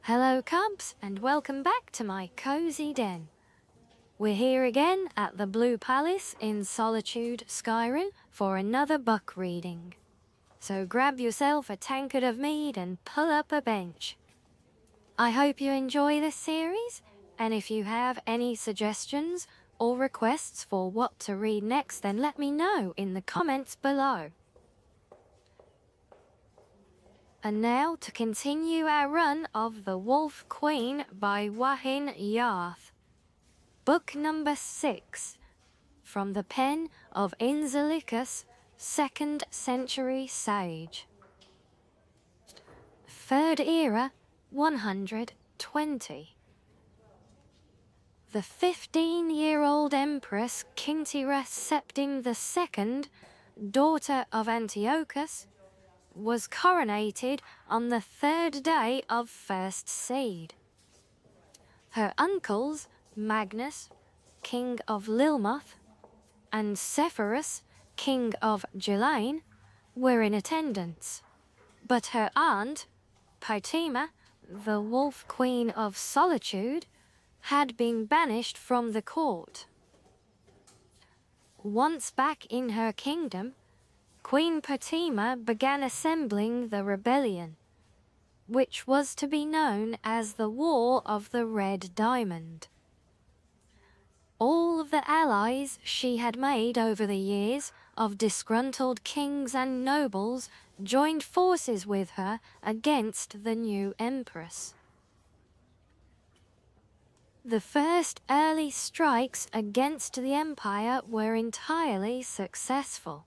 Hello cubs, and welcome back to my cozy den. We're here again at the Blue Palace in Solitude, Skyrim for another book reading. So grab yourself a tankard of mead and pull up a bench. I hope you enjoy this series, and if you have any suggestions or requests for what to read next, then let me know in the comments below. And now to continue our run of The Wolf Queen by Wahin Yarth. Book number 6, from the pen of Inzalicus, 2nd century sage. Third Era, 120. The 15-year-old Empress Kintira Septim II, daughter of Antiochus, was coronated on the 3rd day of first seed. Her uncles, Magnus, king of Lilmoth, and Sepphoris, king of Gelain, were in attendance, but her aunt, Pythema, the Wolf Queen of Solitude, had been banished from the court. Once back in her kingdom, Queen Pythema began assembling the rebellion, which was to be known as the War of the Red Diamond. All of the allies she had made over the years of disgruntled kings and nobles joined forces with her against the new empress. The first early strikes against the empire were entirely successful.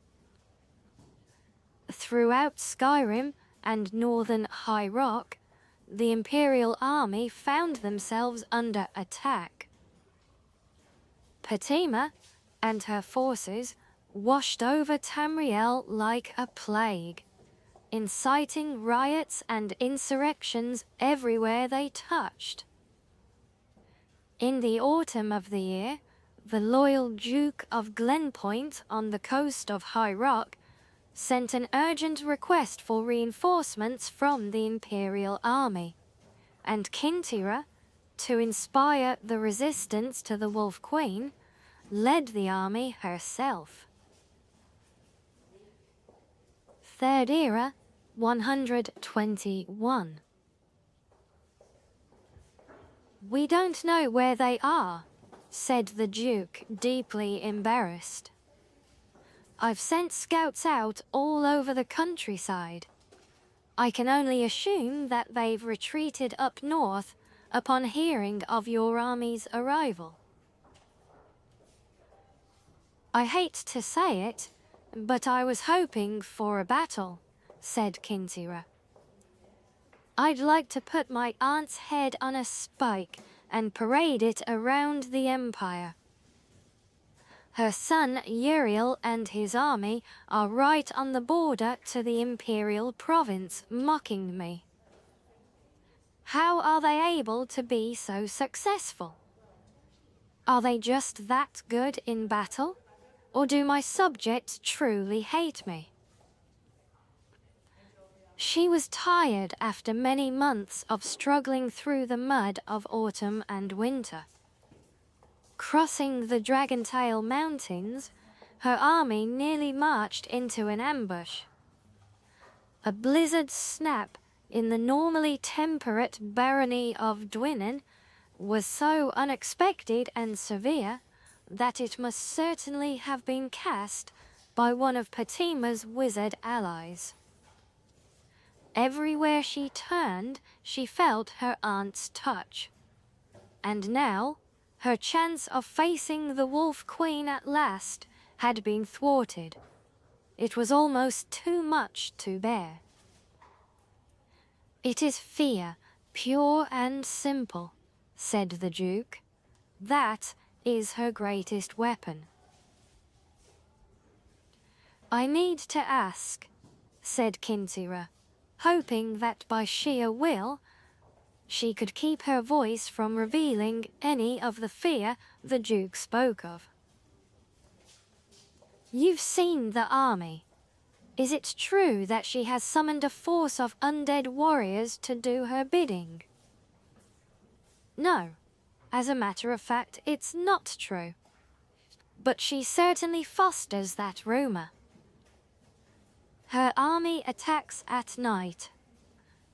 Throughout Skyrim and northern High Rock, the Imperial army found themselves under attack. Pythema and her forces washed over Tamriel like a plague, inciting riots and insurrections everywhere they touched. In the autumn of the year, the loyal Duke of Glenpoint on the coast of High Rock sent an urgent request for reinforcements from the Imperial army, and Kintira, to inspire the resistance to the Wolf Queen, led the army herself. Third Era, 121. "We don't know where they are," said the Duke, deeply embarrassed. "I've sent scouts out all over the countryside. I can only assume that they've retreated up north upon hearing of your army's arrival." "I hate to say it, but I was hoping for a battle," said Kintira. "I'd like to put my aunt's head on a spike and parade it around the empire. Her son Uriel and his army are right on the border to the Imperial province, mocking me. How are they able to be so successful? Are they just that good in battle, or do my subjects truly hate me?" She was tired after many months of struggling through the mud of autumn and winter. Crossing the Dragontail Mountains, her army nearly marched into an ambush. A blizzard snap in the normally temperate barony of Dwynnen was so unexpected and severe that it must certainly have been cast by one of Pythema's wizard allies. Everywhere she turned, she felt her aunt's touch. And now, her chance of facing the Wolf Queen at last had been thwarted. It was almost too much to bear. "It is fear, pure and simple," said the Duke. "That is her greatest weapon." "I need to ask," said Kintira, hoping that by sheer will she could keep her voice from revealing any of the fear the Duke spoke of. "You've seen the army. Is it true that she has summoned a force of undead warriors to do her bidding?" No, as a matter of fact, it's not true. But she certainly fosters that rumor. Her army attacks at night,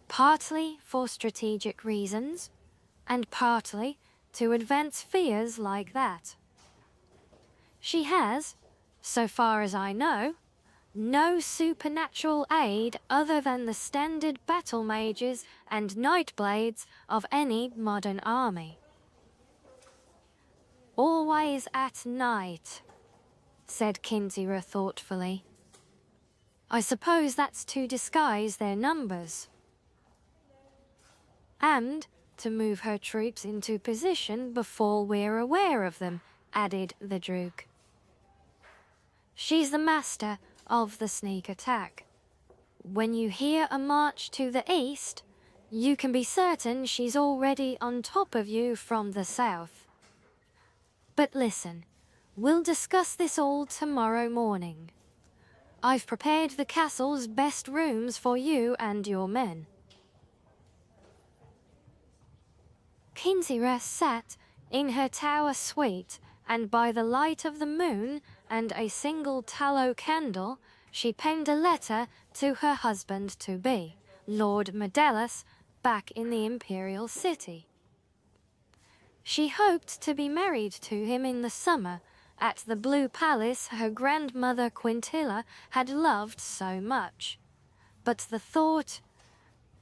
partly for strategic reasons, and partly to advance fears like that. She has, so far as I know, no supernatural aid other than the standard battle mages and nightblades of any modern army. Always at night, said Kintyre thoughtfully. I suppose that's to disguise their numbers. And to move her troops into position before we're aware of them, added the Duke. She's the master of the sneak attack. When you hear a march to the east, you can be certain she's already on top of you from the south. But listen, we'll discuss this all tomorrow morning. I've prepared the castle's best rooms for you and your men. Kintyre sat in her tower suite, and by the light of the moon and a single tallow candle, she penned a letter to her husband-to-be, Lord Medellus, back in the imperial city. She hoped to be married to him in the summer, at the Blue Palace her grandmother Quintilla had loved so much. But the thought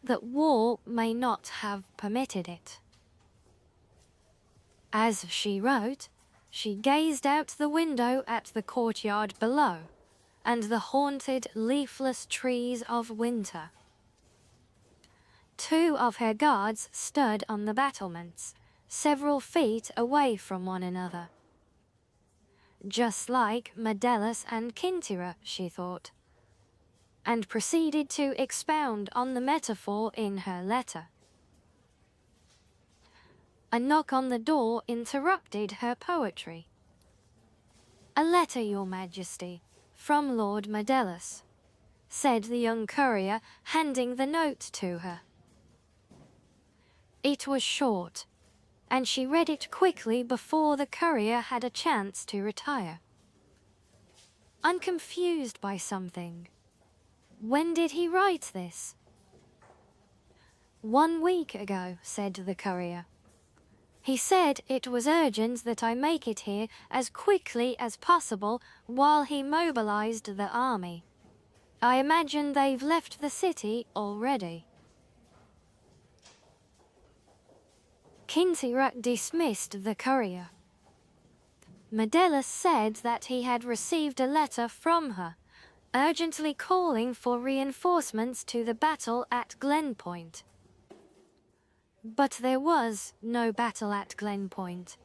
that war may not have permitted it. As she wrote, she gazed out the window at the courtyard below, and the haunted, leafless trees of winter. 2 of her guards stood on the battlements, several feet away from one another. Just like Medellus and Kintyre, she thought, and proceeded to expound on the metaphor in her letter. A knock on the door interrupted her poetry. "A letter, Your Majesty, from Lord Medellus," said the young courier, handing the note to her. It was short, and she read it quickly before the courier had a chance to retire. "I'm confused by something. When did he write this?" "1 week ago," said the courier. "He said it was urgent that I make it here as quickly as possible while he mobilized the army. I imagine they've left the city already." Kintyre dismissed the courier. Medellus said that he had received a letter from her, urgently calling for reinforcements to the battle at Glenpoint. But there was no battle at Glenpoint,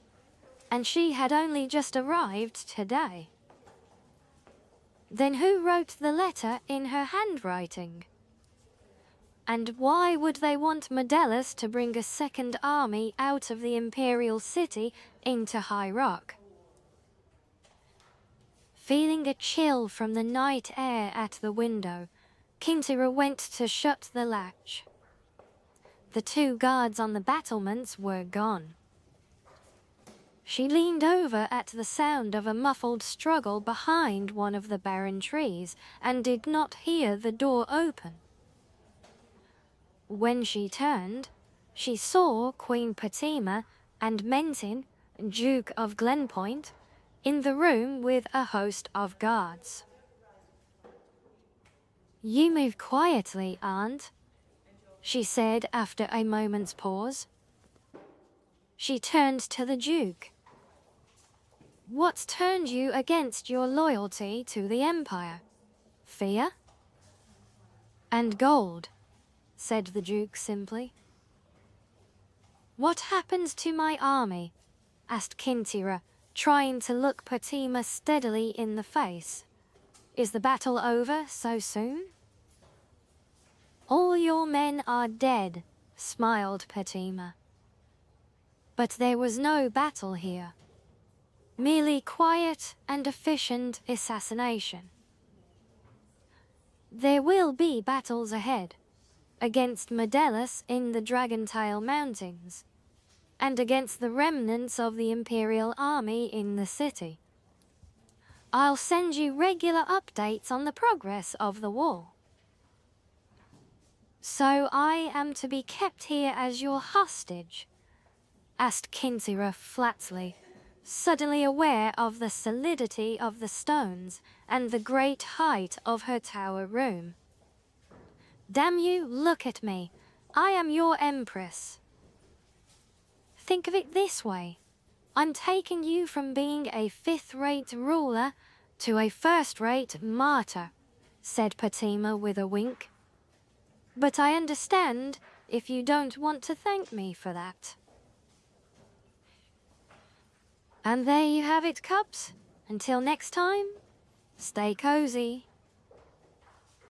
and she had only just arrived today. Then who wrote the letter in her handwriting? And why would they want Medellus to bring a second army out of the imperial city into High Rock? Feeling a chill from the night air at the window, Kintyre went to shut the latch. The 2 guards on the battlements were gone. She leaned over at the sound of a muffled struggle behind one of the barren trees and did not hear the door open. When she turned, she saw Queen Patima and Mentin, Duke of Glenpoint, in the room with a host of guards. "You move quietly, Aunt," she said after a moment's pause. She turned to the Duke. "What's turned you against your loyalty to the Empire? Fear?" "And gold," said the Duke simply. "What happens to my army?" asked Kintyre, trying to look Patima steadily in the face. "Is the battle over so soon?" "All your men are dead," smiled Patima. But there was no battle here. Merely quiet and efficient assassination. There will be battles ahead, against Medellus in the Dragontail Mountains, and against the remnants of the Imperial army in the city. I'll send you regular updates on the progress of the war. So I am to be kept here as your hostage? Asked Kintyre flatly, suddenly aware of the solidity of the stones and the great height of her tower room. Damn you, look at me. I am your empress. Think of it this way. I'm taking you from being a fifth-rate ruler to a first-rate martyr, said Fatima with a wink. But I understand if you don't want to thank me for that. And there you have it, Cubs. Until next time, stay cozy.